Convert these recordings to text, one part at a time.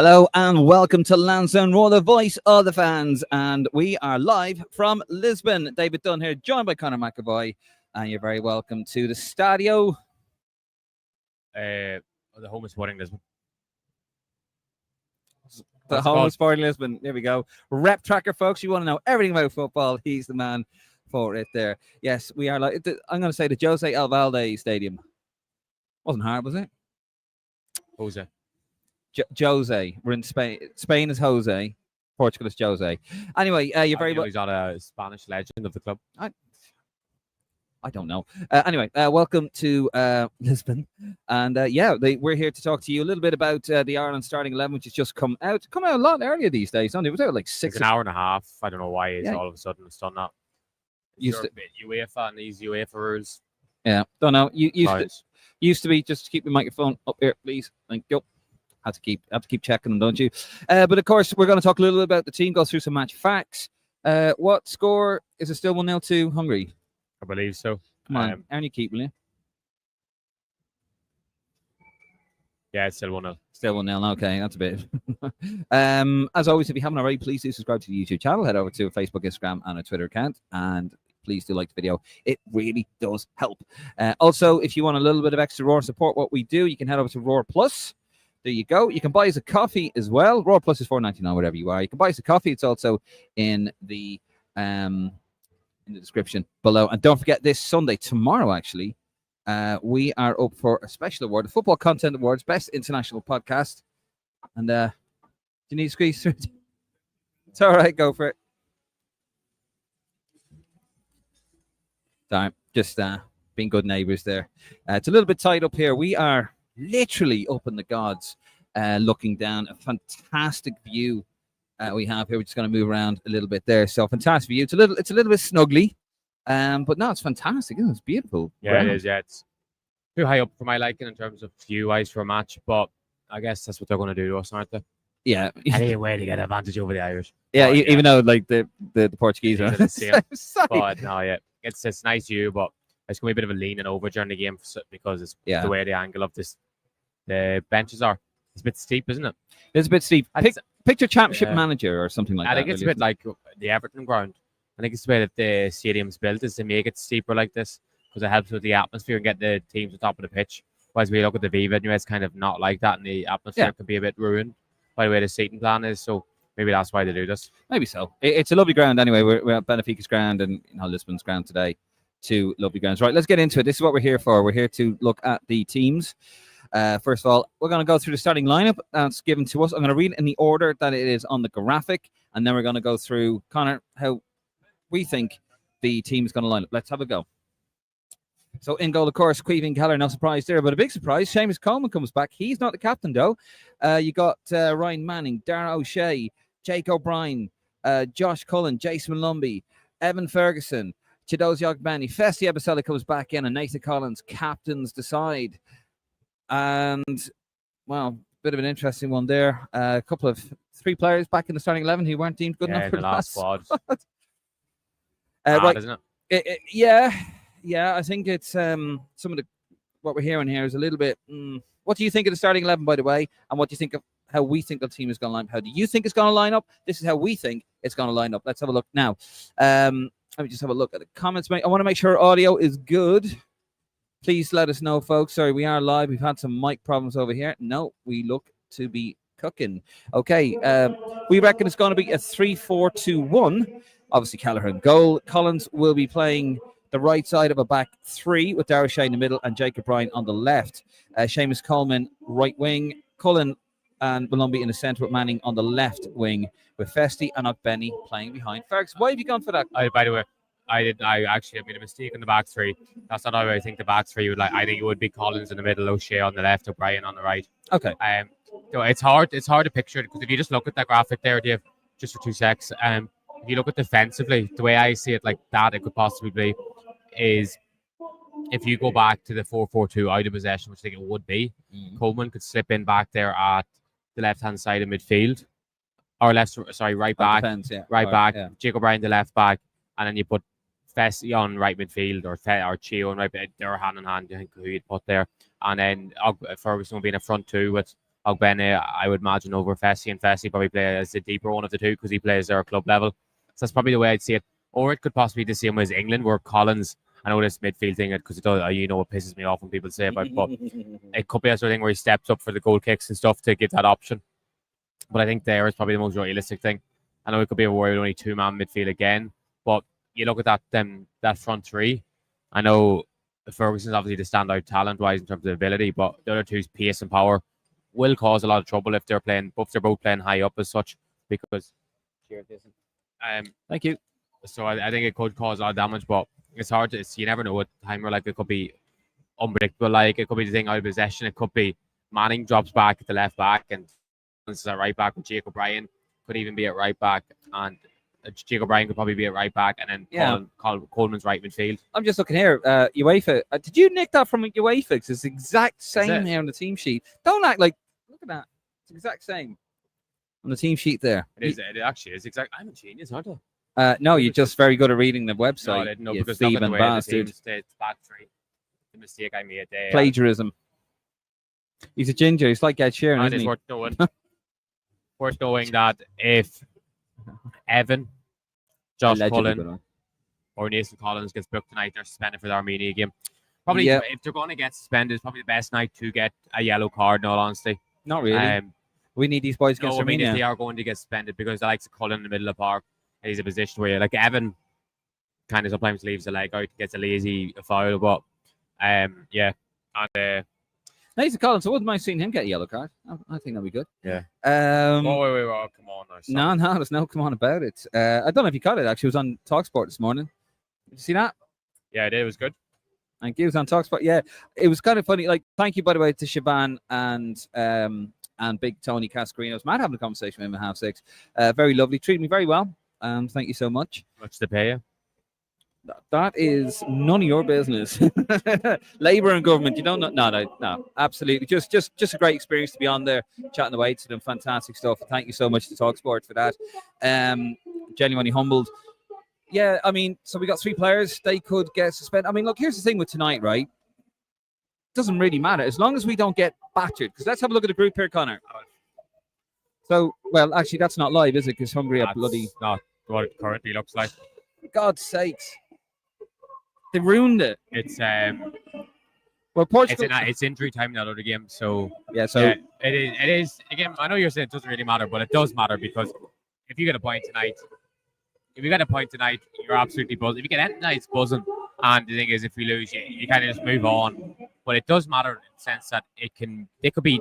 Hello and welcome to Lansdowne Roar, the voice of the fans. And we are live from Lisbon. David Dunn here, joined by Conor McAvoy. And you're very welcome to the Stadio. The home of Sporting Lisbon. The home of Sporting Lisbon. There we go. Rep Tracker, folks. You want to know everything about football. He's the man for it there. Yes, we are like, I'm going to say the José Alvalade Stadium. Wasn't hard, was it? José. José. We're in Spain. Spain is José. Portugal is José. Anyway, you're very well. He's not a Spanish legend of the club. I don't know. Anyway, welcome to Lisbon. And we're here to talk to you a little bit about the Ireland starting 11, which has just come out. Come out a lot earlier these days, don't it? It was out like 6 It's an hour and a half. I don't know why it's all of a sudden it's done that. UEFA and these UEFA rules. Yeah, don't know. Used to be just to keep the microphone up here, please. Thank you. Have to keep checking them, don't you? But of course, we're going to talk a little bit about the team, go through some match facts. What score is it? Still 1-0 to Hungary? I believe so. Come on, earn your keep, will you? Yeah, it's still 1-0. Still 1-0. Okay, that's a bit. As always, if you haven't already, please do subscribe to the YouTube channel. Head over to a Facebook, Instagram, and a Twitter account, and please do like the video. It really does help. Also, if you want a little bit of extra Roar support, what we do, you can head over to Roar Plus. There you go. You can buy us a coffee as well. Roar Plus is $4.99, whatever you are. You can buy us a coffee. It's also in the description below. And don't forget, this Sunday, tomorrow actually, we are up for a special award, the Football Content Awards, Best International Podcast. And do you need to squeeze through? It's all right. Go for it. Sorry, just being good neighbors there. It's a little bit tight up here. We are literally up in the gods, looking down. A fantastic view we have here. We're just going to move around a little bit there. So fantastic view. It's a little bit snuggly, but no, it's fantastic. Isn't it? It's beautiful. Yeah, it is. Yeah, it's too high up for my liking in terms of view-wise for a match, but I guess that's what they're going to do to us, aren't they? Yeah. Anyway, to get an advantage over the Irish. Yeah, even though like the Portuguese are the same. But no, yeah, it's nice view, but it's going to be a bit of a leaning over during the game because it's the way the angle of the benches are. It's a bit steep, isn't it? It's a bit steep. Picture championship manager or something like that. I think it's a bit like the Everton ground. I think it's the way that the stadium's built is to make it steeper like this because it helps with the atmosphere and get the teams on top of the pitch. Whereas we look at the Viva, anyway, it's kind of not like that, and the atmosphere can be a bit ruined by the way the seating plan is. So maybe that's why they do this. Maybe so. It's a lovely ground anyway. We're at Benfica's ground and Lisbon's ground today. Two lovely grounds. Right, let's get into it. This is what we're here for. We're here to look at the teams. First of all, we're going to go through the starting lineup that's given to us. I'm going to read in the order that it is on the graphic, and then we're going to go through, Conor, how we think the team is going to line up. Let's have a go. So in goal, of course, Queeving Keller, no surprise there, but a big surprise. Seamus Coleman comes back. He's not the captain, though. You got Ryan Manning, Dara O'Shea, Jake O'Brien, Josh Cullen, Jason Lumby, Evan Ferguson, Chidozie Ogbeni, Festi Ebisele comes back in, and Nathan Collins captains the side. And, well, bit of an interesting one there. A couple of 3 players back in the starting 11 who weren't deemed good enough for the last squad. Right, isn't it? Yeah. I think it's some of what we're hearing here is a little bit. What do you think of the starting 11, by the way? And what do you think of how we think the team is going to line up? How do you think it's going to line up? This is how we think it's going to line up. Let's have a look now. Let me just have a look at the comments. I want to make sure audio is good. Please let us know, folks. Sorry, we are live. We've had some mic problems over here. No, we look to be cooking. Okay, we reckon it's going to be a 3-4-2-1. Obviously, Callaghan goal. Collins will be playing the right side of a back 3 with Dara O'Shea in the middle and Jacob Bryan on the left. Seamus Coleman, right wing. Cullen and Malumbi in the centre with Manning on the left wing with Festi and Ogbeni playing behind Fergus. Why have you gone for that? By the way, I actually made a mistake in the back 3. That's not how I think the back 3 would like. I think it would be Collins in the middle, O'Shea on the left, O'Brien on the right. Okay. So it's hard to picture it because if you just look at that graphic there, Dave, just for 2 secs, if you look at defensively, the way I see it like that, it could possibly be is if you go back to the 4-4-2 out of possession, which I think it would be, Coleman could slip in back there at the left-hand side of midfield. Or right back. Depends, yeah. Right back. Yeah. Jake O'Brien, the left back. And then you put Festi on right midfield or Chio on right. They're hand in hand, I think, who you'd put there. And then Ferguson will be in a front 2 with Ogbene, I would imagine, over Fessy, and Fessy probably play as the deeper one of the two because he plays there at club level. So that's probably the way I'd see it. Or it could possibly be the same as England, where Collins, I know this midfield thing, because it does, you know, it pisses me off when people say about it, but it could be a sort of thing where he steps up for the goal kicks and stuff to give that option. But I think there is probably the most realistic thing. I know it could be a worry with only two-man midfield again, but you look at that front three. I know Ferguson's obviously the standout talent-wise in terms of ability, but the other two's pace and power will cause a lot of trouble if they're both playing high up as such. Because, thank you. So I think it could cause a lot of damage, but it's hard to. You never know what time where it could be unpredictable. Like it could be the thing out of possession. It could be Manning drops back at the left back and this is a right back with Jake O'Brien. Could even be at right back, and Jake O'Brien could probably be at right back, and then Coleman's right midfield. I'm just looking here. UEFA. Did you nick that from UEFA? Because it's the exact same here on the team sheet. Don't act like. Look at that. It's the exact same on the team sheet there. It actually is exact. I'm a genius, aren't I? No, you're just very good at reading the website. No, I didn't know, because thieving look at the way bastard. the back three. The mistake I made there. Plagiarism. He's a ginger. He's like Ed Sheeran, isn't it's he? worth knowing. Worth knowing that if Evan, Josh Cullen, or Nathan Collins gets booked tonight, they're suspended for the Armenia game. Probably, if they're going to get suspended, it's probably the best night to get a yellow card, in all honesty. Not really. We need these boys against Armenia. I mean, if they are going to get suspended, because the likes of Cullen in the middle of the park, he's a position where, like, Evan kind of sometimes leaves a leg out, gets a lazy foul, but yeah. And Nathan Collins, I wouldn't mind seeing him get a yellow card. I think that'd be good. Yeah. Wait, come on now. No, there's no come on about it. I don't know if you caught it, actually. It was on TalkSport this morning. Did you see that? Yeah, it was good. Thank you. It was on TalkSport. Yeah, it was kind of funny. Like, thank you, by the way, to Shaban and Big Tony Cascarino. I was mad having a conversation with him at 6:30. Very lovely. Treated me very well. Thank you so much. Much to pay you. That is none of your business. Labour and government, you don't know. No, absolutely. Just a great experience to be on there, chatting away to them. Fantastic stuff. Thank you so much to TalkSport for that. Genuinely humbled. Yeah, I mean, so we got 3 players. They could get suspended. I mean, look, here's the thing with tonight, right? Doesn't really matter as long as we don't get battered. Because let's have a look at the group here, Conor. So, well, actually, that's not live, is it? Because Hungary are bloody. Not what it currently looks like. God's sakes. They ruined it. It's well, Portugal. It's injury time in that other game, so yeah. It is again. I know you're saying it doesn't really matter, but it does matter, because if you get a point tonight, you're absolutely buzzing. If you get any tonight, it's buzzing. And the thing is, if we lose, you kind of just move on. But it does matter in the sense that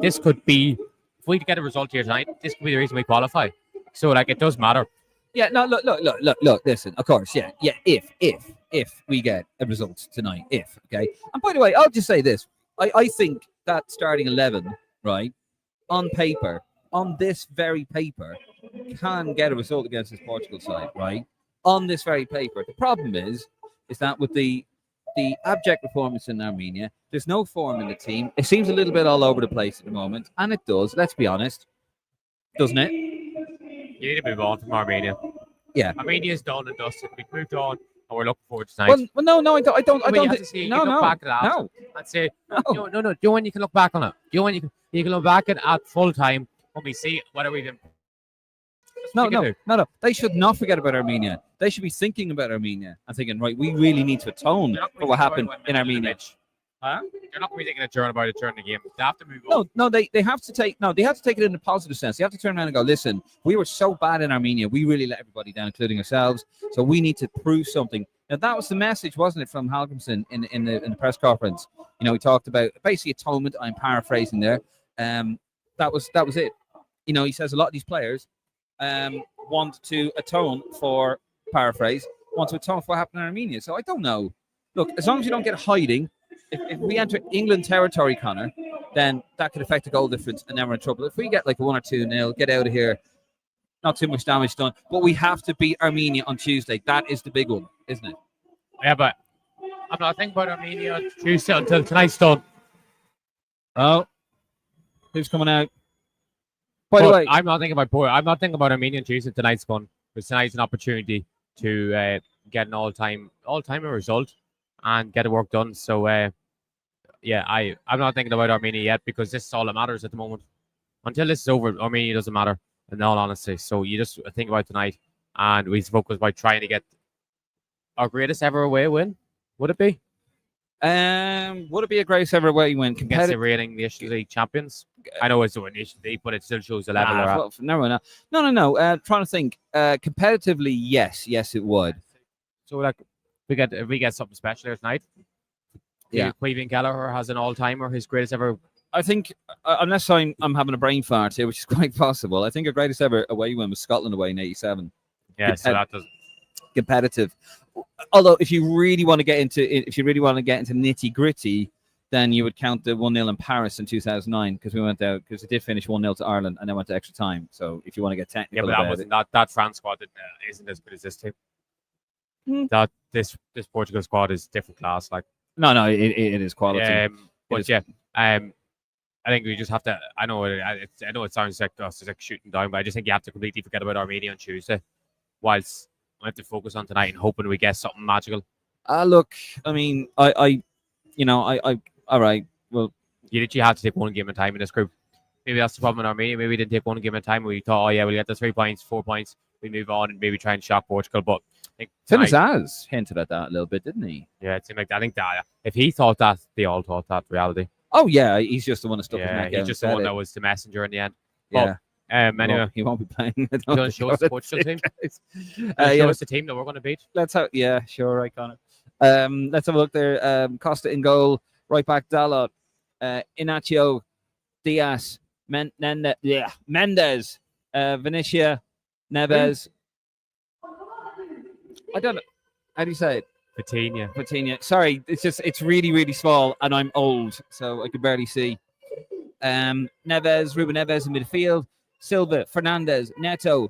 this could be if we get a result here tonight, this could be the reason we qualify. So like it does matter. Yeah, no, look, listen, of course, yeah, if we get a result tonight, okay? And by the way, I'll just say this. I think that starting 11, right, on paper, on this very paper, can get a result against this Portugal side, right? On this very paper. The problem is that with the abject performance in Armenia, there's no form in the team. It seems a little bit all over the place at the moment, and it does, let's be honest, doesn't it? You need to move on from Armenia. Yeah. Armenia's done and dusted. We've moved on, and we're looking forward to tonight. Well, no, I don't. Look back at that. I'd say, no. Do you know when you can look back on it? Do you know when you can look back at full time when we see whether we've been. No. They should not forget about Armenia. They should be thinking about Armenia and thinking, right, we really need to atone for what happened in Armenia. Huh? They're not going to be thinking about it during the game. They have to move on. No, they have to take it in a positive sense. They have to turn around and go, listen, we were so bad in Armenia. We really let everybody down, including ourselves. So we need to prove something. Now, that was the message, wasn't it, from Halgrimsson in the press conference? You know, he talked about basically atonement. I'm paraphrasing there. That was it. You know, he says a lot of these players want to atone for what happened in Armenia. So I don't know. Look, as long as you don't get hiding, if we enter England territory, Conor, then that could affect the goal difference, and then we're in trouble. If we get like a 1 or 2-0, get out of here, not too much damage done. But we have to beat Armenia on Tuesday. That is the big one, isn't it? Yeah, but I'm not thinking about Armenia on Tuesday until tonight's done. Oh, who's coming out? By the way, I'm not thinking about Armenia on Tuesday. Tonight's gone, because tonight's an opportunity to get an all-time result and get the work done. So, yeah, I'm not thinking about Armenia yet, because this is all that matters at the moment. until this is over, Armenia doesn't matter, in all honesty. So you just think about tonight, and we focus by trying to get our greatest ever away win. Would it be? Would it be a greatest ever away win? Against the reigning Nations League champions? I know it's the Nations League, but it still shows the level they're at. No. Trying to think. Competitively, yes, it would. So like, if we get something special here tonight, Quavian Gallagher has an all-timer, his greatest ever. I think, unless I'm having a brain fart here, which is quite possible, I think our greatest ever away win was Scotland away in '87. Yeah, so that does competitive. Although, if you really want to get into nitty gritty, then you would count the 1-0 in Paris in 2009 because we went out because it did finish 1-0 to Ireland and then went to extra time. So if you want to get technical, that France squad isn't as good as this team. That this Portugal squad is different class. Like it is quality. I think we just have to. I know it sounds like us like shooting down, but I just think you have to completely forget about Armenia on Tuesday, whilst I have to focus on tonight and hoping we get something magical. Look, I mean, I all right. Well, you literally have to take one game at a time in this group. Maybe that's the problem in Armenia. Maybe we didn't take one game at a time. We thought, we'll get the 3 points, 4 points. We move on and maybe try and shock Portugal. But I think Finazaz hinted at that a little bit, didn't he? Yeah, it seemed like that. I think that if he thought that, they all thought that reality. Oh yeah, he's just the one that stuck his neck out. He's just the one that was the messenger in the end. Yeah. Anyway, he won't be playing. You want to show us the Portugal team? Show us the team that we're going to beat. Sure, right, Conor. Let's have a look there. Costa in goal, right back Dalot, Inacio, Diaz, Mendes, Vinicia, Neves. I don't know. How do you say it? Patiño. Sorry, it's really, really small, and I'm old, so I could barely see. Ruben Neves in midfield, Silva, Fernandez, Neto,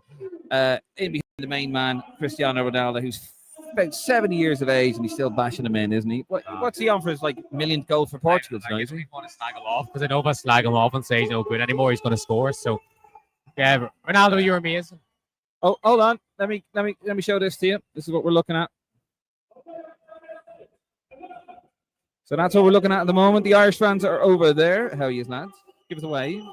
in behind the main man, Cristiano Ronaldo, who's about 70 years of age, and he's still bashing them in, isn't he? What's he on for his millionth goal for Portugal tonight? I want to slag him off because I know if I slag him off and say he's no good anymore, he's going to score. So, yeah, Ronaldo, you're amazing. Oh, hold on. Let me show this to you. This is what we're looking at. So that's what we're looking at the moment. The Irish fans are over there. How are you, lads? Give us a wave.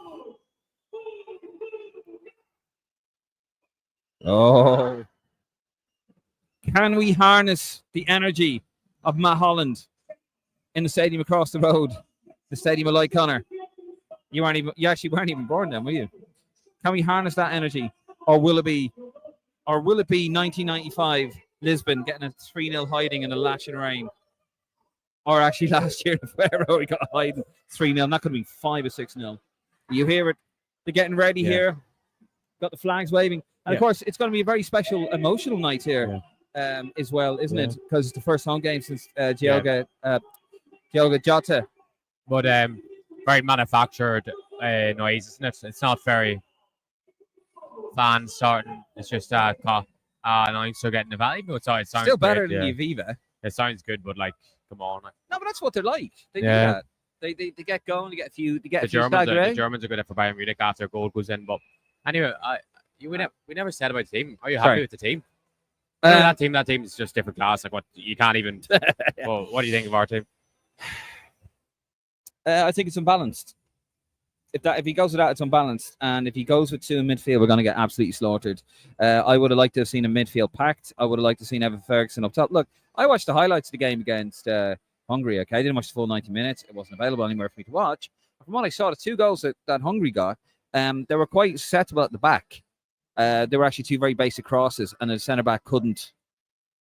Oh. Can we harness the energy of Matt Holland in the stadium across the road? The stadium of Lloyd Conor. You actually weren't even born then, were you? Can we harness that energy? Or will it be 1995 Lisbon getting a 3-0 hiding in a lashing rain? Or actually last year in February we got a hiding 3-0. That could be 5 or 6-0. You hear it. They're getting ready here. Got the flags waving. And of course, it's going to be a very special, emotional night here as well, isn't it? Because it's the first home game since Diogo Jota. But very manufactured noise, isn't it? It's not very fans starting. It's just announcer getting the value. It sounds still better great, than the Aviva. It sounds good, but come on. No, but that's what they're like. They do that. They get going. They get a few. The Germans are good for Bayern Munich after a goal goes in. But anyway, we never said about the team. Are you happy with the team? That team is just different class. Like what you can't even. Well, what do you think of our team? I think it's unbalanced. If he goes with that, it's unbalanced. And if he goes with 2 in midfield, we're going to get absolutely slaughtered. I would have liked to have seen a midfield packed. I would have liked to have seen Evan Ferguson up top. Look, I watched the highlights of the game against Hungary. Okay, I didn't watch the full 90 minutes. It wasn't available anywhere for me to watch. From what I saw, the 2 goals that Hungary got, they were quite susceptible at the back. They were actually 2 very basic crosses, and the centre back couldn't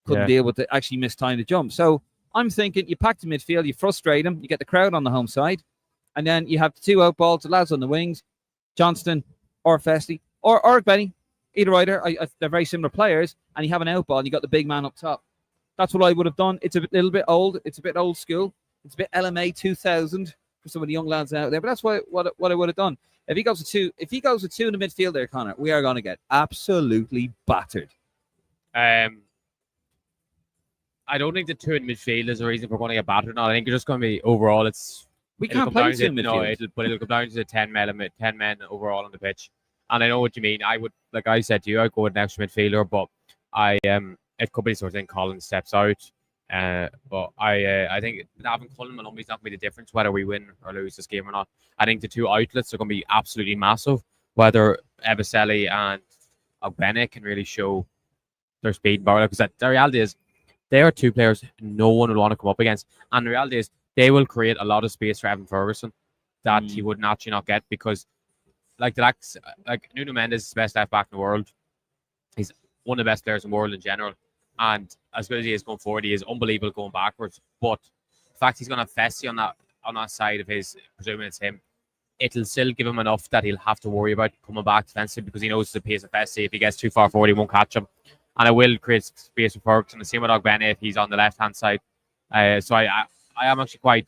deal with it. Actually missed time to jump. So I'm thinking you pack the midfield, you frustrate them, you get the crowd on the home side, and then you have the 2 out balls, the lads on the wings, Johnston or Festi or Benny, either either. They're very similar players, and you have an out ball, and you got the big man up top. That's what I would have done. It's a little bit old. It's a bit old school. It's a bit LMA 2000 for some of the young lads out there. But that's what I would have done. If he goes with 2 in the midfield there, Conor, we are going to get absolutely battered. I don't think the 2 in midfield is the reason we're going to get battered. No, I think it's just going to be overall. We can't play 2 in midfield. No, it'll come down to the 10 men overall on the pitch. And I know what you mean. I would, like I said to you, I'd go with an extra midfielder, but it could be the sort of thing Colin steps out. But I think having Cullen Malumbi is not going to be the difference whether we win or lose this game or not. I think the two outlets are going to be absolutely massive. Whether Ebicelli and Ogbene can really show their speed and power, because the reality is they are two players no one would want to come up against, and the reality is they will create a lot of space for Evan Ferguson that he would naturally not get, because like Nuno Mendes is the best left back in the world. He's one of the best players in the world in general. And as good as he is going forward, he is unbelievable going backwards. But the fact he's going to have Fessy on that side of his, presuming it's him, it'll still give him enough that he'll have to worry about coming back defensively, because he knows the pace of Fessy. If he gets too far forward, he won't catch him. And it will create space for Ferguson. The same with Ogbene if he's on the left-hand side. So I am actually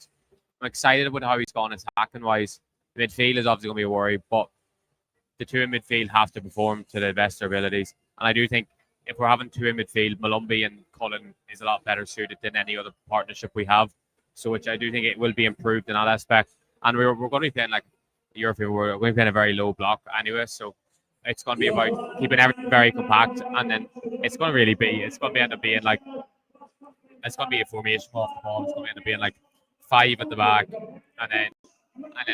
I'm excited about how he's gone attacking-wise. The midfield is obviously going to be a worry, but the two in midfield have to perform to the best of their abilities. And I do think if we're having two in midfield, Malumbi and Cullen is a lot better suited than any other partnership we have. So which I do think it will be improved in that aspect. And we're going to be playing like European, we're going to be playing a very low block anyway. So it's going to be about keeping everything very compact. And then it's going to end up being like, it's going to be a formation off the ball. It's going to end up being like 5 at the back, and then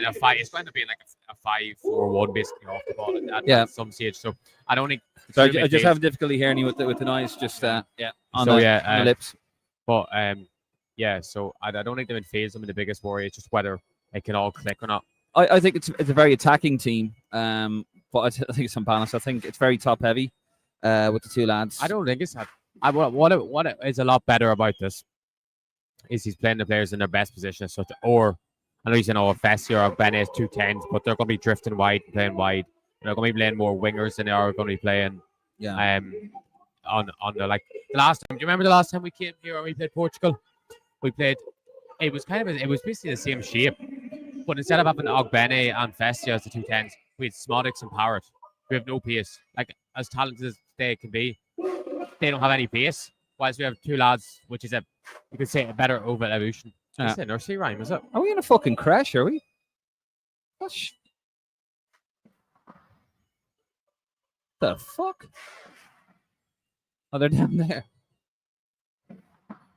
a 5. It's going to be like a 5-4-1 basically off the ball at some stage. So I don't think. So I just have difficulty hearing you with the noise. Just on the lips. But so I don't think the midfield is the biggest worry. It's just whether it can all click or not. I think it's a very attacking team. But I think it's unbalanced. I think it's very top heavy with the two lads. I don't think it's that. What is a lot better about this is he's playing the players in their best position. So I know Fessy or Bennett 210s, but they're going to be drifting wide and playing wide. They're going to be playing more wingers than they are going to be playing. Yeah. On the last time. Do you remember the last time we came here and we played Portugal? We played. It was basically the same shape, but instead of having Ogbene and Fessy as the 210s, we had Smodix and Parrott. We have no pace. Like as talented as they can be, they don't have any pace. Whilst we have two lads, which is you could say a better over evolution. It's a nursery rhyme, is it? Are we in a fucking crash? Are we? Gosh. The fuck? Oh, they're down there.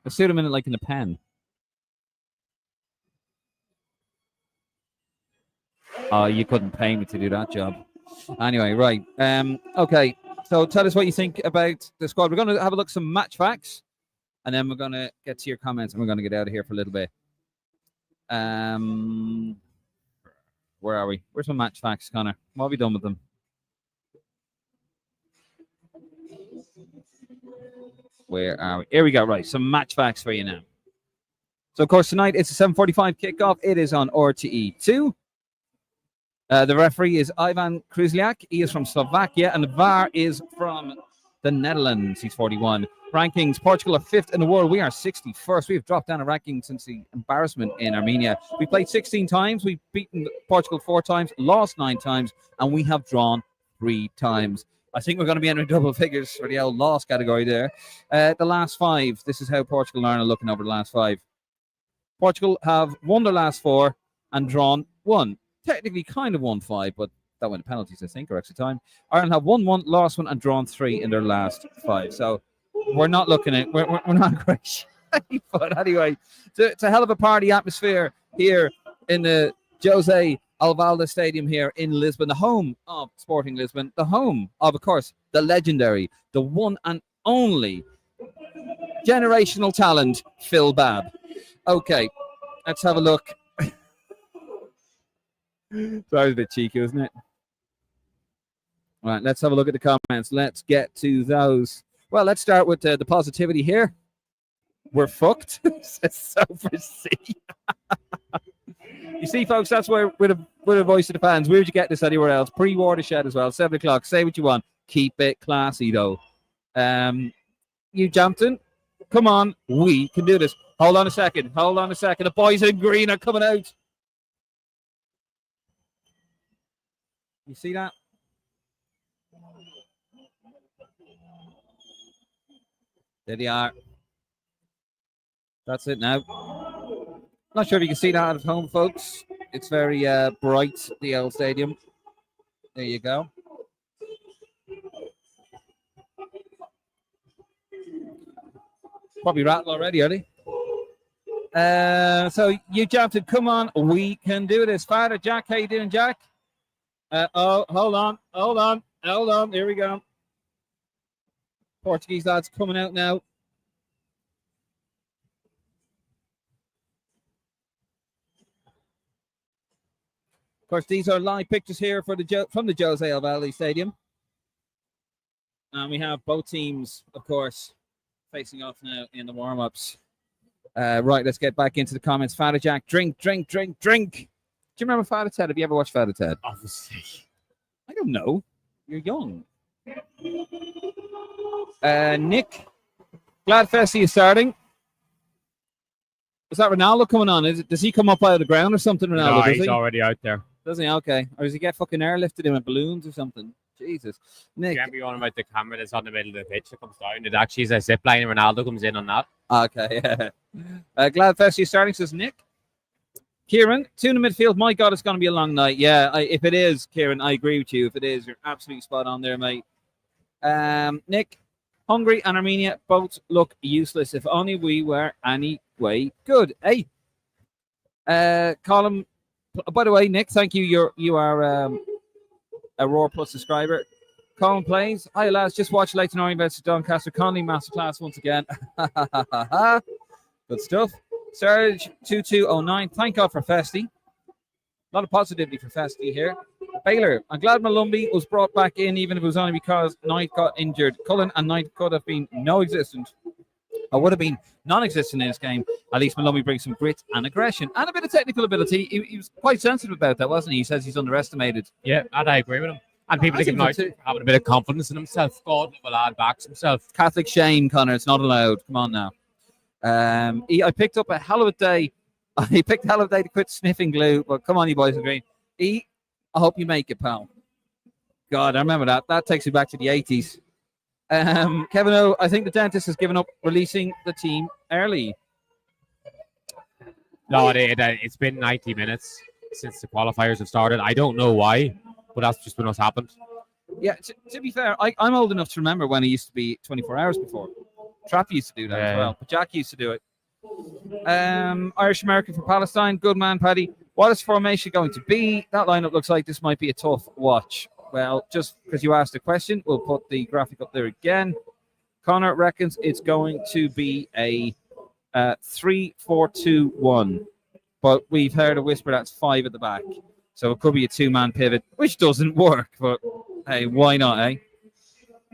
Let's shoot them in in a pen. Oh, you couldn't pay me to do that job. Anyway, right. Okay. So tell us what you think about the squad. We're going to have a look at some match facts, and then we're going to get to your comments, and we're going to get out of here for a little bit. Where are we? Where's my match facts, Conor? What have we done with them? Where are we? Here we go. Right. Some match facts for you now. So, of course, tonight it's a 7:45 kickoff. It is on RTE 2. The referee is Ivan Kruzliak. He is from Slovakia, and the VAR is from the Netherlands. He's 41. Rankings: Portugal are 5th in the world. We are 61st. We have dropped down a ranking since the embarrassment in Armenia. We played 16 times. We've beaten Portugal 4 times, lost 9 times, and we have drawn 3 times. I think we're going to be entering double figures for the old loss category there. The last 5. This is how Portugal and Ireland are looking over the last 5. Portugal have won their last 4 and drawn 1. Technically kind of won 5, but that went to penalties, I think, or extra time. Ireland have won 1, lost 1, and drawn 3 in their last 5. So we're not looking at we're not great shape. But anyway, it's a hell of a party atmosphere here in the José Alvalade Stadium here in Lisbon, the home of Sporting Lisbon, the home of course, the legendary, the one and only generational talent, Phil Babb. Okay, let's have a look. That was a bit cheeky, wasn't it? All right, let's have a look at the comments. Let's get to those. Well, let's start with the positivity here. We're fucked. Says Sofer C. You see, folks, that's where we're the voice of the fans. Where'd you get this anywhere else? Pre-Watershed as well. 7 o'clock. Say what you want. Keep it classy, though. You jumped in. Come on. We can do this. Hold on a second. The boys in green are coming out. You see that? There they are. That's it now. Not sure if you can see that at home, folks. It's very bright, the old stadium. There you go. Probably rattle already, are they? So you jumped in. Come on, we can do this. Father Jack, how you doing, Jack? Hold on. Here we go. Portuguese lads coming out now. Of course, these are live pictures here for from the José Alvalade Stadium. And we have both teams, of course, facing off now in the warm-ups. Right, let's get back into the comments. Father Jack, drink. Do you remember Father Ted? Have you ever watched Father Ted? Obviously. I don't know. You're young. Nick, glad Fessy is starting. Is that Ronaldo coming on? Does he come up out of the ground or something, Ronaldo? No, he's already out there. Does he? Okay. Or does he get fucking airlifted in with balloons or something? Jesus. Nick. You can't be on about the camera that's on the middle of the pitch that comes down. It actually is a zip line and Ronaldo comes in on that. Okay, yeah. Glad Fessy is starting, says Nick. Kieran, tuna midfield. My God, it's going to be a long night. Yeah, if it is, Kieran, I agree with you. If it is, you're absolutely spot on there, mate. Nick, Hungary and Armenia both look useless. If only we were any way good. Hey, Colin. By the way, Nick, thank you. You are a Roar Plus subscriber. Colin plays. Hi, lads. Just watch Leighton Orient versus Doncaster. Conley masterclass once again. Good stuff. Serge 2209. Thank God for Festy. A lot of positivity for Festy here. Baylor. I'm glad Malumbi was brought back in, even if it was only because Knight got injured. Cullen and Knight could have been non-existent. Or would have been non-existent in this game. At least Malumbi brings some grit and aggression and a bit of technical ability. He was quite sensitive about that, wasn't he? He says he's underestimated. Yeah, and I agree with him. And people think about having a bit of confidence in himself. God will add backs himself. Catholic shame, Conor. It's not allowed. Come on now. I picked up a hell of a day. I picked a hell of a day to quit sniffing glue. But come on, you boys in green. I hope you make it, pal. God, I remember that. That takes me back to the 80s. Kevin O, I think the dentist has given up releasing the team early. No, it's been 90 minutes since the qualifiers have started. I don't know why, but that's just what's happened. Yeah, to be fair, I'm old enough to remember when it used to be 24 hours before. Trap used to do that as well, but Jack used to do it. Irish American for Palestine. Good man, Paddy. What is formation going to be? That lineup looks like this might be a tough watch. Well, just because you asked the question, we'll put the graphic up there again. Conor reckons it's going to be a 3-4-2-1. But we've heard a whisper that's 5 at the back. So it could be a 2-man pivot, which doesn't work. But hey, why not, eh?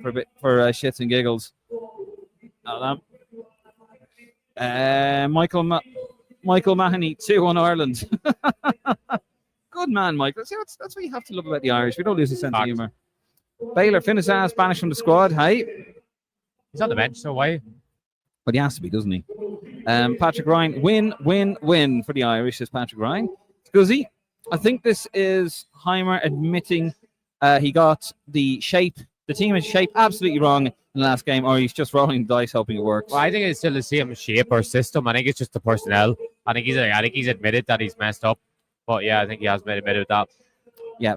For shits and giggles. Michael Mahoney, 2-1 Ireland. Good man, Michael. See, that's what you have to love about the Irish. We don't lose a sense of humour. Baylor, Finnis ass, banished from the squad. Hey. He's on the bench, so why? But he has to be, doesn't he? Patrick Ryan, win for the Irish, says Patrick Ryan. Scuzzy, I think this is Heimer admitting he got the team is shape absolutely wrong in the last game, or he's just rolling the dice hoping it works. Well, I think it's still the same shape or system. I think it's just the personnel. I think he's admitted that he's messed up. But yeah, I think he has admitted that. Yeah.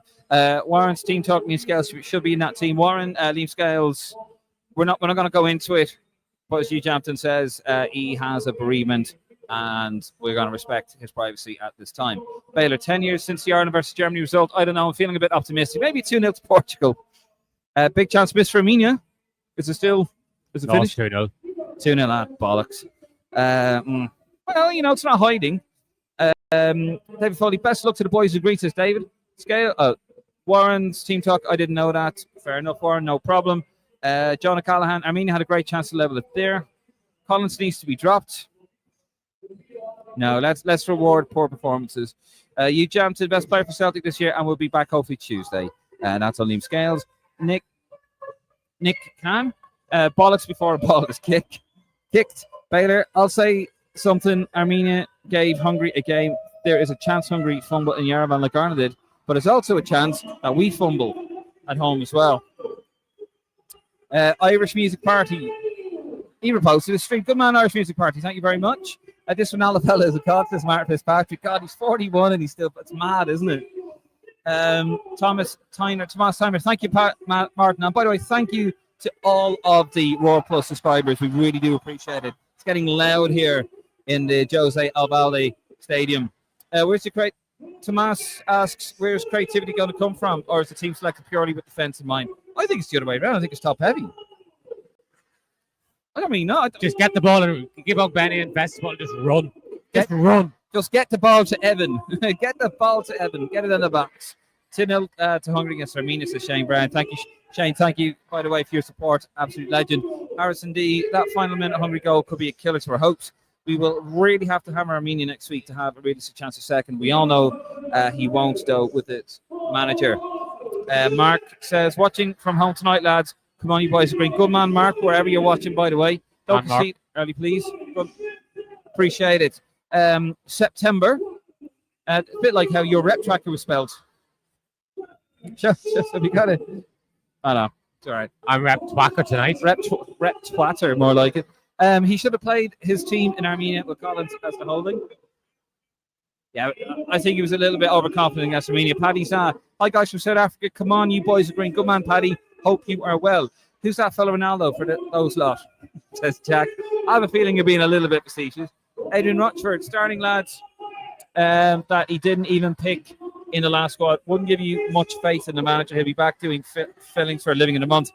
Warren's team talk, Liam Scales should be in that team. Warren, Liam Scales, we're not going to go into it. But as Hugh Jampton says, he has a bereavement and we're going to respect his privacy at this time. Baylor, 10 years since the Ireland versus Germany result. I don't know. I'm feeling a bit optimistic. Maybe 2-0 to Portugal. Big chance miss for Armenia. Is it finished? 2-0. 2-0, bollocks. Well, it's not hiding. David Foley, best luck to the boys who greet us, David. Warren's team talk, I didn't know that. Fair enough, Warren, no problem. John O'Callaghan, Armenia had a great chance to level it there. Collins needs to be dropped. No, let's reward poor performances. You jumped to the best player for Celtic this year and we'll be back hopefully Tuesday. That's on Liam Scales. Nick Khan, bollocks before a ball is kicked. Baylor, I'll say something. Armenia gave Hungary a game. There is a chance Hungary fumble in Yerevan like Ireland did, but it's also a chance that we fumble at home as well. Irish Music Party. He reposted a stream. Good man, Irish Music Party. Thank you very much. This Ronaldo fella is a god, says Martin Fitzpatrick. God, he's 41 and he's still, it's mad, isn't it? Thomas Tyner, thank you, Martin. And by the way, thank you to all of the Roar Plus subscribers. We really do appreciate it. It's getting loud here in the José Alvalade Stadium. Where's the Tomas asks, where's creativity going to come from? Or is the team selected purely with defense in mind? I think it's the other way around. I think it's top heavy. I don't mean not. Just get the ball and give out Benny and best ball. Just run. Run. Just get the ball to Evan. Get the ball to Evan. Get it in the box. 2-0 to Hungary against Armenia, says Shane Brown. Thank you, Shane. Thank you, by the way, for your support. Absolute legend. Harrison D, that final minute Hungary goal could be a killer to our hopes. We will really have to hammer Armenia next week to have a realistic chance of second. We all know he won't, though, with its manager. Mark says, watching from home tonight, lads. Come on, you boys are great. Good man, Mark, wherever you're watching, by the way. Don't concede early, please. Good. Appreciate it. September, a bit like how your rep tracker was spelled. Just we got it. Oh, no. It's all right. I'm rep twacker tonight. Rep twatter, more like it. He should have played his team in Armenia with Collins as the holding. Yeah, I think he was a little bit overconfident against Armenia. Paddy's hi guys from South Africa. Come on, you boys are great. Good man, Paddy. Hope you are well. Who's that fellow Ronaldo for those lot? Says Jack. I have a feeling you're being a little bit facetious. Adrian Rochford, starting lads, that he didn't even pick in the last squad. Wouldn't give you much faith in the manager. He'll be back doing fillings for a living in a month.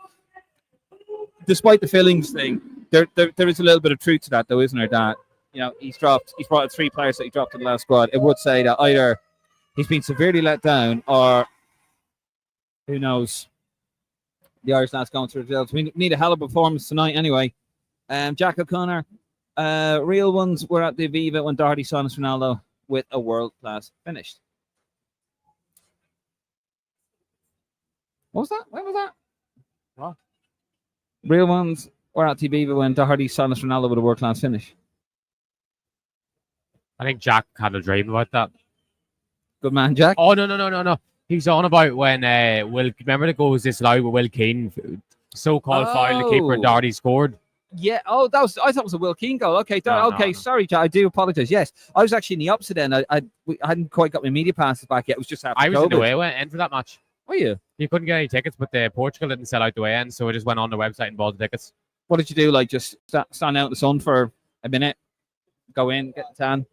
Despite the fillings thing, there is a little bit of truth to that, though, isn't there? That he's brought in 3 players that he dropped in the last squad. It would say that either he's been severely let down, or who knows, the Irish lads going through the results. We need a hell of a performance tonight, anyway. Jack O'Connor, real ones were at the Aviva when Doherty silenced Ronaldo with a world class finish. What was that? When was that? What? Real ones were at the Aviva when Doherty silenced Ronaldo with a world class finish. I think Jack had a dream about that. Good man, Jack. Oh, no. He's on about when remember the goal was disallowed with Will Keane, so-called foul, the keeper, and Doherty scored. Yeah. Oh, I thought it was a Will Keane goal. Okay. No. Sorry, Jack. I do apologize. Yes, I was actually in the opposite end. I hadn't quite got my media passes back yet. It was just after I was COVID. in the away end for that match. Were you? You couldn't get any tickets, but Portugal didn't sell out the way end, so I just went on the website and bought the tickets. What did you do? Like just stand out in the sun for a minute, go in, get the tan?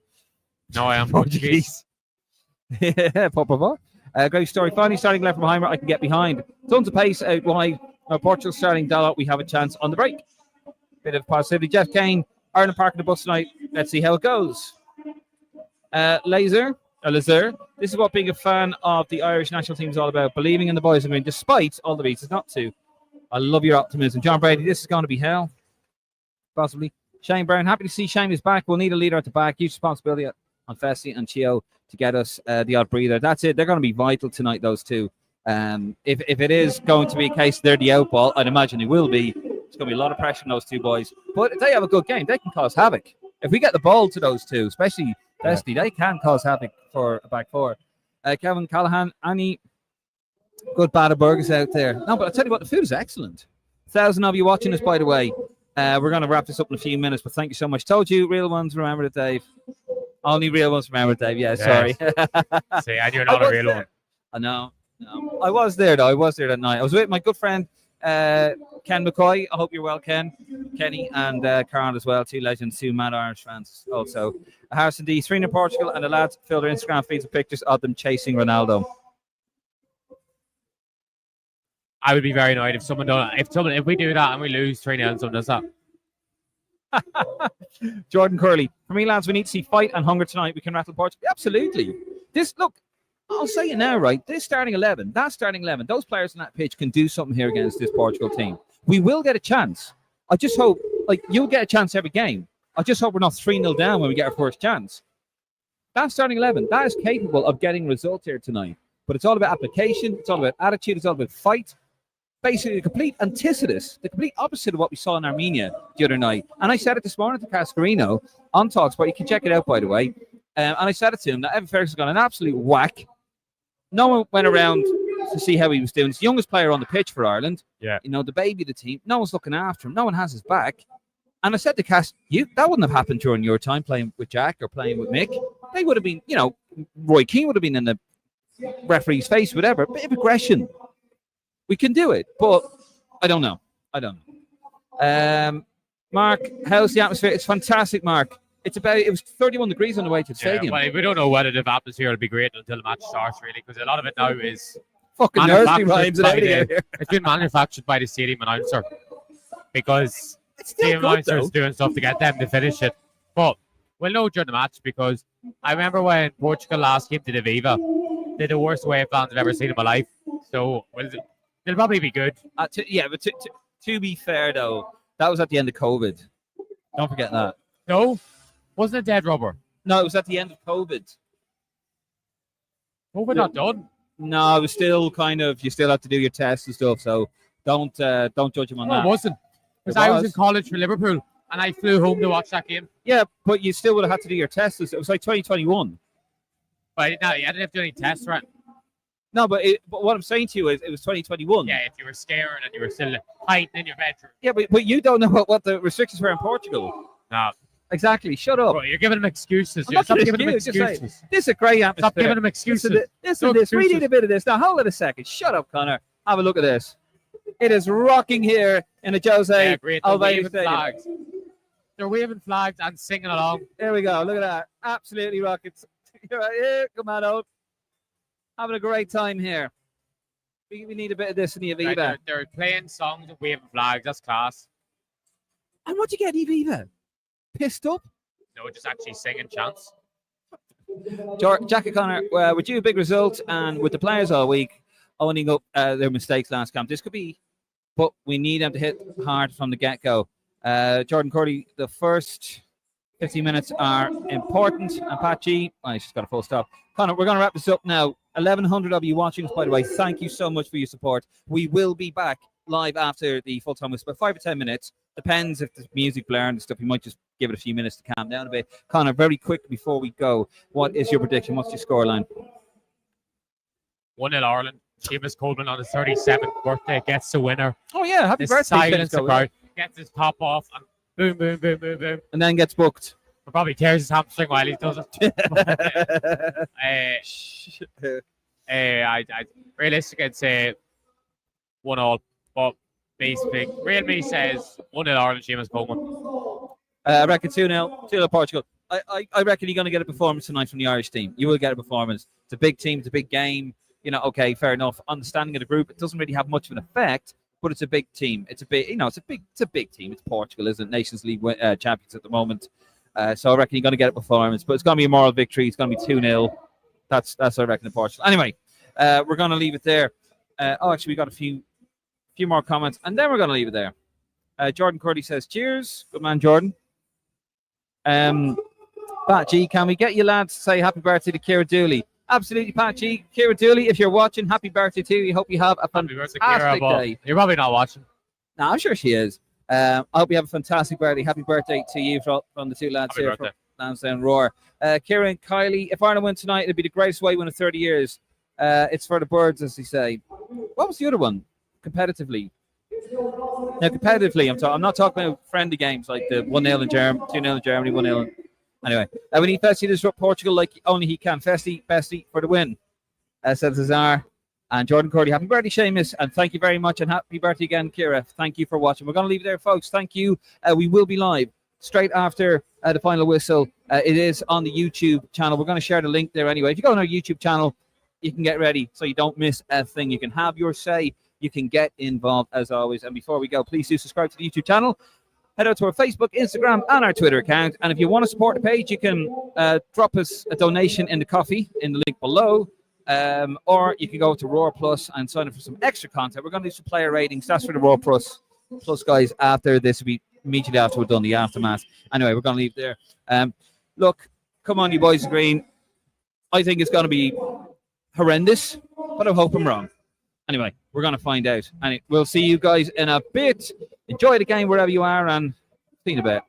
No, I am Portuguese. Yeah, por favor. Great story. Finally starting left from behind where I can get behind. Tons of pace out wide. Portugal starting Dalot. We have a chance on the break. Bit of positivity. Jeff Kane, Ireland Park in the bus tonight. Let's see how it goes. Laser. This is what being a fan of the Irish national team is all about. Believing in the boys. I mean, despite all the reasons not to. I love your optimism. John Brady, this is going to be hell. Possibly. Shane Brown, happy to see Shane is back. We'll need a leader at the back. Huge responsibility on Fessy and Chio to get us the odd breather. That's it. They're going to be vital tonight, those two. If it is going to be a case they're the outball, I'd imagine it will be. There's going to be a lot of pressure on those two boys. But if they have a good game, they can cause havoc. If we get the ball to those two, especially Fessy, they can cause havoc for a back four. Kevin Callahan, any good batter burgers out there? No, but I'll tell you what, the food is excellent. 1,000 of you watching us, by the way. We're going to wrap this up in a few minutes, but thank you so much. Told you, real ones remember it, Dave. Only real ones remember it, Dave. Yeah, sorry. See, and you're not a real one. I know. No. I was there, though. I was there that night. I was with my good friend, Ken McCoy. I hope you're well, Ken. Kenny and Karen as well. 2 legends, 2 mad Irish fans also. Harrison D. 3 in Portugal, and the lads fill their Instagram feeds with pictures of them chasing Ronaldo. I would be very annoyed if we do that and we lose 3-0 and someone does that. Jordan Curley, for me, lads, we need to see fight and hunger tonight. We can rattle Portugal. Absolutely. Look, I'll say it now, right? That starting 11, those players on that pitch can do something here against this Portugal team. We will get a chance. I just hope, you'll get a chance every game. I just hope we're not 3-0 down when we get our first chance. That starting 11, that is capable of getting results here tonight. But it's all about application. It's all about attitude. It's all about fight. Basically, the complete antithesis, the complete opposite of what we saw in Armenia the other night. And I said it this morning to Cascarino on TalkSport. You can check it out, by the way. And I said it to him that Evan Ferguson's got an absolute whack. No one went around to see how he was doing. He's the youngest player on the pitch for Ireland. Yeah. The baby of the team. No one's looking after him. No one has his back. And I said to Cass, that wouldn't have happened during your time playing with Jack or playing with Mick. They would have been, Roy Keane would have been in the referee's face, whatever. A bit of aggression. We can do it, but I don't know. Mark, how's the atmosphere? It's fantastic, Mark. It was 31 degrees on the way to the stadium. Well, we don't know whether the atmosphere will be great until the match starts, really, because a lot of it now is fucking nursery rhymes and everything here. It's been manufactured by the stadium announcer because stadium announcer is doing stuff to get them to finish it. But we'll know during the match, because I remember when Portugal last came to the Viva, they're the worst away fans I've ever seen in my life. So they'll probably be good. But to be fair, though, that was at the end of COVID. Don't forget that. No? Wasn't it dead rubber? No, it was at the end of COVID. COVID not done? No, it was still kind of, you still have to do your tests and stuff, so don't judge him on that. No, it wasn't. Because I was in college for Liverpool, and I flew home to watch that game. Yeah, but you still would have had to do your tests. It was like 2021. But I didn't have to do any tests, right? No, but what I'm saying to you is it was 2021. Yeah, if you were scared and you were still hiding in your bedroom. Yeah, but you don't know what the restrictions were in Portugal. No. Exactly. Shut up. Bro, you're giving them excuses. Stop giving them excuses. This is a great atmosphere. Stop giving them excuses. Listen to this. We need a bit of this. Now, hold it a second. Shut up, Conor. Have a look at this. It is rocking here in the José Alvalade Stadium. They're waving flags and singing along. There we go. Look at that. Absolutely rocking. Come on out. Having a great time here. We need a bit of this in the Aviva. Right, they're playing songs and waving flags. That's class. And what do you get in Aviva? Pissed up? No, just actually singing chants. Jack Conor, with you, a big result, and with the players all week owning up their mistakes last camp, this could be, but we need them to hit hard from the get-go. Jordan Cordy, the first 15 minutes are important, and Pat G, she's got a full stop. Conor, we're going to wrap this up now. 1,100 of you watching us, by the way. Thank you so much for your support. We will be back live after the full-time whistle, 5 or 10 minutes. Depends if the music blaring and stuff. You might just give it a few minutes to calm down a bit. Conor, very quick before we go, what is your prediction? What's your scoreline? 1-0 Ireland. Seamus Coleman on his 37th birthday gets the winner. Oh, yeah. Happy birthday. Silence the crowd. Gets his top off and boom, boom, boom, boom, boom. And then gets booked. Or probably tears his hamstring while he does it. I realistically, I'd say 1-0. But basically, real me says 1-0 Ireland, Seamus Coleman. I reckon 2-0. 2-0 Portugal. I reckon you're going to get a performance tonight from the Irish team. You will get a performance. It's a big team. It's a big game. Okay, fair enough. Understanding of the group, it doesn't really have much of an effect, but it's a big team. It's a big, it's a big team. It's Portugal, isn't it? Nations League champions at the moment. So I reckon you're going to get a performance, but it's going to be a moral victory. It's going to be 2-0. That's what I reckon in Portugal. Anyway, we're going to leave it there. Actually, we got a few more comments, and then we're going to leave it there. Jordan Curdy says, cheers. Good man, Jordan. Pat G, can we get you lads to say happy birthday to Ciara Dooley? Absolutely, Pat G. Ciara Dooley, if you're watching, happy birthday to you. Hope you have a fantastic day. You're probably not watching. No, I'm sure she is. I hope you have a fantastic birthday. Happy birthday to you from the two lads happy here birthday. from Lansdowne Roar. Kieran, Kylie, if Ireland win tonight, it'd be the greatest away win of 30 years. It's for the birds, as they say. What was the other one? Competitively. Now, competitively, I'm not talking about friendly games like the 1-0 in Germany, 2-0 in Germany, 1-0. Anyway, we need Festi to disrupt Portugal like only he can. Festi for the win, said Cesar. And Jordan Cordy, happy birthday, Seamus. And thank you very much. And happy birthday again, Ciara. Thank you for watching. We're going to leave it there, folks. Thank you. We will be live straight after the final whistle. It is on the YouTube channel. We're going to share the link there anyway. If you go on our YouTube channel, you can get ready so you don't miss a thing. You can have your say. You can get involved as always. And before we go, please do subscribe to the YouTube channel. Head out to our Facebook, Instagram, and our Twitter account. And if you want to support the page, you can drop us a donation in the coffee in the link below. Or you can go to Roar Plus and sign up for some extra content. We're going to do some player ratings. That's for the Roar Plus guys after this. Will be immediately after we've done the aftermath. Anyway, we're going to leave there. Look, come on, you boys in green. I think it's going to be horrendous, but I hope I'm wrong. Anyway, we're going to find out. And we'll see you guys in a bit. Enjoy the game wherever you are, and see you in a bit.